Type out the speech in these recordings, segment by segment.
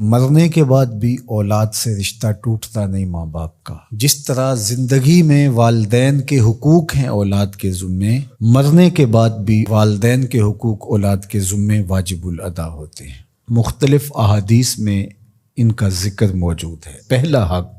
مرنے کے بعد بھی اولاد سے رشتہ ٹوٹتا نہیں ماں باپ کا۔ جس طرح زندگی میں والدین کے حقوق ہیں اولاد کے ذمے، مرنے کے بعد بھی والدین کے حقوق اولاد کے ذمے واجب الادا ہوتے ہیں۔ مختلف احادیث میں ان کا ذکر موجود ہے۔ پہلا حق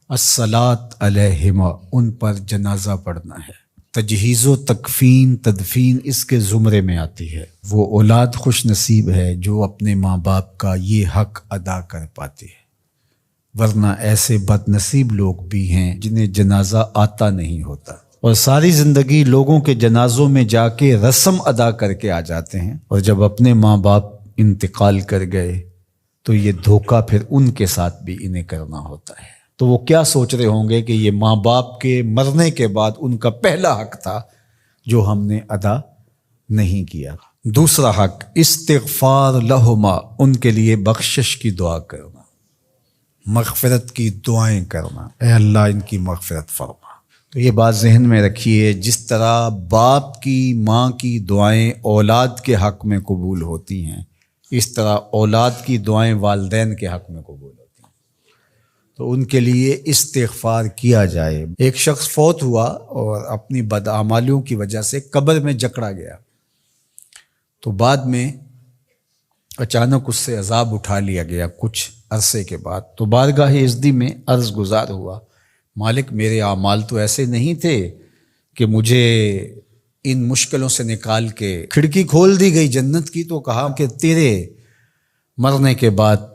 الصلاۃ علیہما، ان پر جنازہ پڑھنا ہے۔ تجہیز و تکفین تدفین اس کے زمرے میں آتی ہے۔ وہ اولاد خوش نصیب ہے جو اپنے ماں باپ کا یہ حق ادا کر پاتی ہے، ورنہ ایسے بد نصیب لوگ بھی ہیں جنہیں جنازہ آتا نہیں ہوتا اور ساری زندگی لوگوں کے جنازوں میں جا کے رسم ادا کر کے آ جاتے ہیں، اور جب اپنے ماں باپ انتقال کر گئے تو یہ دھوکہ پھر ان کے ساتھ بھی انہیں کرنا ہوتا ہے۔ تو وہ کیا سوچ رہے ہوں گے کہ یہ ماں باپ کے مرنے کے بعد ان کا پہلا حق تھا جو ہم نے ادا نہیں کیا۔ دوسرا حق استغفار لہما، ان کے لیے بخشش کی دعا کرنا، مغفرت کی دعائیں کرنا، اے اللہ ان کی مغفرت فرما۔ تو یہ بات ذہن میں رکھیے، جس طرح باپ کی ماں کی دعائیں اولاد کے حق میں قبول ہوتی ہیں، اس طرح اولاد کی دعائیں والدین کے حق میں قبول ہوتی ہیں۔ تو ان کے لیے استغفار کیا جائے۔ ایک شخص فوت ہوا اور اپنی بدعمالیوں کی وجہ سے قبر میں جکڑا گیا، تو بعد میں اچانک اس سے عذاب اٹھا لیا گیا کچھ عرصے کے بعد۔ تو بارگاہ عزدی میں عرض گزار ہوا، مالک میرے اعمال تو ایسے نہیں تھے کہ مجھے ان مشکلوں سے نکال کے کھڑکی کھول دی گئی جنت کی، تو کہا کہ تیرے مرنے کے بعد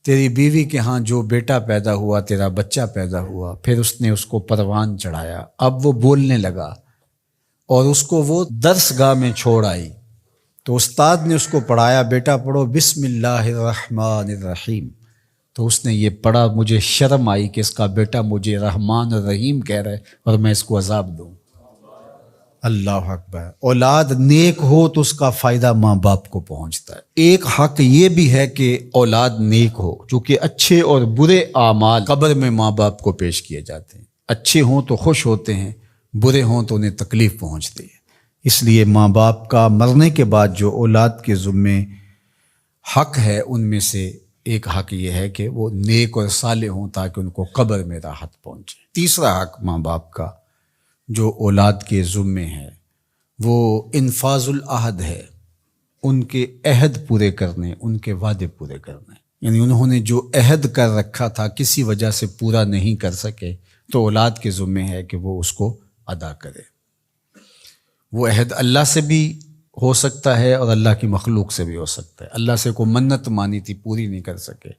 تیری بیوی کے ہاں جو بیٹا پیدا ہوا، تیرا بچہ پیدا ہوا، پھر اس نے اس کو پروان چڑھایا، اب وہ بولنے لگا اور اس کو وہ درس گاہ میں چھوڑ آئی، تو استاد نے اس کو پڑھایا، بیٹا پڑھو بسم اللہ الرحمن الرحیم، تو اس نے یہ پڑھا، مجھے شرم آئی کہ اس کا بیٹا مجھے رحمان الرحیم کہہ رہا ہے اور میں اس کو عذاب دوں۔ اللہ اکبر۔ اولاد نیک ہو تو اس کا فائدہ ماں باپ کو پہنچتا ہے۔ ایک حق یہ بھی ہے کہ اولاد نیک ہو، چونکہ اچھے اور برے اعمال قبر میں ماں باپ کو پیش کیے جاتے ہیں۔ اچھے ہوں تو خوش ہوتے ہیں، برے ہوں تو انہیں تکلیف پہنچتی ہے۔ اس لیے ماں باپ کا مرنے کے بعد جو اولاد کے ذمے حق ہے، ان میں سے ایک حق یہ ہے کہ وہ نیک اور صالح ہوں تاکہ ان کو قبر میں راحت پہنچے۔ تیسرا حق ماں باپ کا جو اولاد کے ذمے ہے وہ انفاذ العہد ہے، ان کے عہد پورے کرنے، ان کے وعدے پورے کرنے۔ یعنی انہوں نے جو عہد کر رکھا تھا کسی وجہ سے پورا نہیں کر سکے تو اولاد کے ذمے ہے کہ وہ اس کو ادا کرے۔ وہ عہد اللہ سے بھی ہو سکتا ہے اور اللہ کی مخلوق سے بھی ہو سکتا ہے۔ اللہ سے کوئی منت مانی تھی، پوری نہیں کر سکے،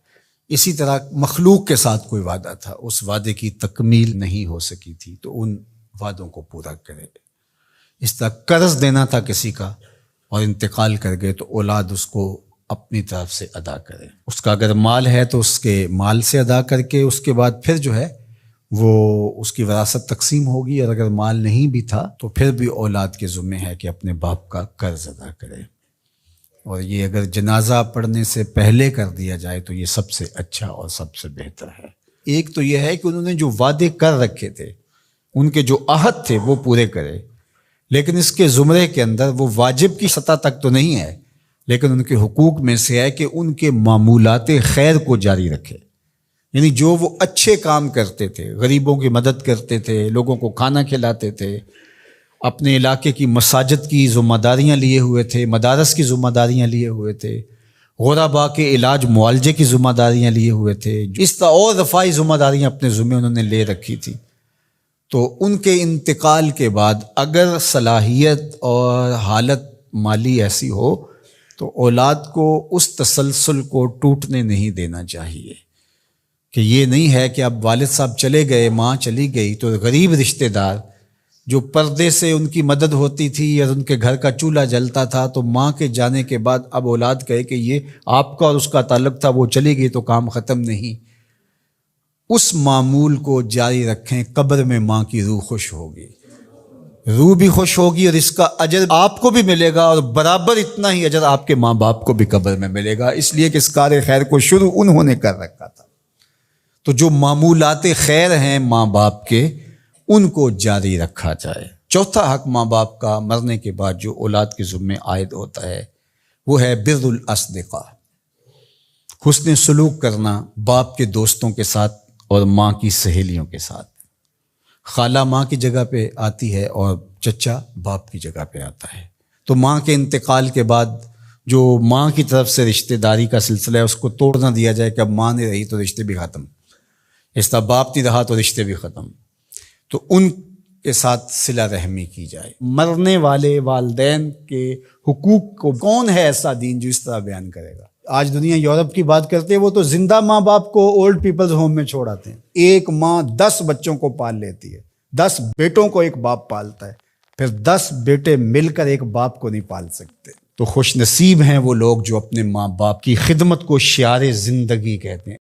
اسی طرح مخلوق کے ساتھ کوئی وعدہ تھا، اس وعدے کی تکمیل نہیں ہو سکی تھی تو ان وعدوں کو پورا کرے۔ اس طرح قرض دینا تھا کسی کا اور انتقال کر گئے تو اولاد اس کو اپنی طرف سے ادا کرے۔ اس کا اگر مال ہے تو اس کے مال سے ادا کر کے اس کے بعد پھر جو ہے وہ اس کی وراثت تقسیم ہوگی، اور اگر مال نہیں بھی تھا تو پھر بھی اولاد کے ذمہ ہے کہ اپنے باپ کا قرض ادا کرے۔ اور یہ اگر جنازہ پڑھنے سے پہلے کر دیا جائے تو یہ سب سے اچھا اور سب سے بہتر ہے۔ ایک تو یہ ہے کہ انہوں نے جو وعدے کر رکھے تھے، ان کے جو عہد تھے وہ پورے کرے، لیکن اس کے زمرے کے اندر وہ واجب کی سطح تک تو نہیں ہے، لیکن ان کے حقوق میں سے ہے کہ ان کے معمولات خیر کو جاری رکھے۔ یعنی جو وہ اچھے کام کرتے تھے، غریبوں کی مدد کرتے تھے، لوگوں کو کھانا کھلاتے تھے، اپنے علاقے کی مساجد کی ذمہ داریاں لیے ہوئے تھے، مدارس کی ذمہ داریاں لیے ہوئے تھے، غرباء کے علاج معالجے کی ذمہ داریاں لیے ہوئے تھے، اس طرح اور رفاہی ذمہ داریاں اپنے ذمہ انہوں نے لے رکھی تھی، تو ان کے انتقال کے بعد اگر صلاحیت اور حالت مالی ایسی ہو تو اولاد کو اس تسلسل کو ٹوٹنے نہیں دینا چاہیے کہ یہ نہیں ہے کہ اب والد صاحب چلے گئے، ماں چلی گئی تو غریب رشتہ دار جو پردے سے ان کی مدد ہوتی تھی اور ان کے گھر کا چولہا جلتا تھا، تو ماں کے جانے کے بعد اب اولاد کہے کہ یہ آپ کا اور اس کا تعلق تھا، وہ چلی گئی تو کام ختم نہیں۔ اس معمول کو جاری رکھیں، قبر میں ماں کی روح خوش ہوگی، روح بھی خوش ہوگی، اور اس کا اجر آپ کو بھی ملے گا اور برابر اتنا ہی اجر آپ کے ماں باپ کو بھی قبر میں ملے گا، اس لیے کہ اس کار خیر کو شروع انہوں نے کر رکھا تھا۔ تو جو معمولات خیر ہیں ماں باپ کے، ان کو جاری رکھا جائے۔ چوتھا حق ماں باپ کا مرنے کے بعد جو اولاد کے ذمے عائد ہوتا ہے وہ ہے بر الاصدقاء، حسن سلوک کرنا باپ کے دوستوں کے ساتھ اور ماں کی سہیلیوں کے ساتھ۔ خالہ ماں کی جگہ پہ آتی ہے اور چچا باپ کی جگہ پہ آتا ہے، تو ماں کے انتقال کے بعد جو ماں کی طرف سے رشتہ داری کا سلسلہ ہے اس کو توڑ نہ دیا جائے کہ اب ماں نہیں رہی تو رشتے بھی ختم، اس طرح باپ نہیں رہا تو رشتے بھی ختم، تو ان کے ساتھ صلہ رحمی کی جائے۔ مرنے والے والدین کے حقوق کو کون ہے ایسا دین جو اس طرح بیان کرے گا؟ آج دنیا یورپ کی بات کرتے ہیں، وہ تو زندہ ماں باپ کو اولڈ پیپلز ہوم میں چھوڑ آتے ہیں۔ ایک ماں 10 بچوں کو پال لیتی ہے، 10 بیٹوں کو ایک باپ پالتا ہے، پھر 10 بیٹے مل کر ایک باپ کو نہیں پال سکتے۔ تو خوش نصیب ہیں وہ لوگ جو اپنے ماں باپ کی خدمت کو شعار زندگی کہتے ہیں۔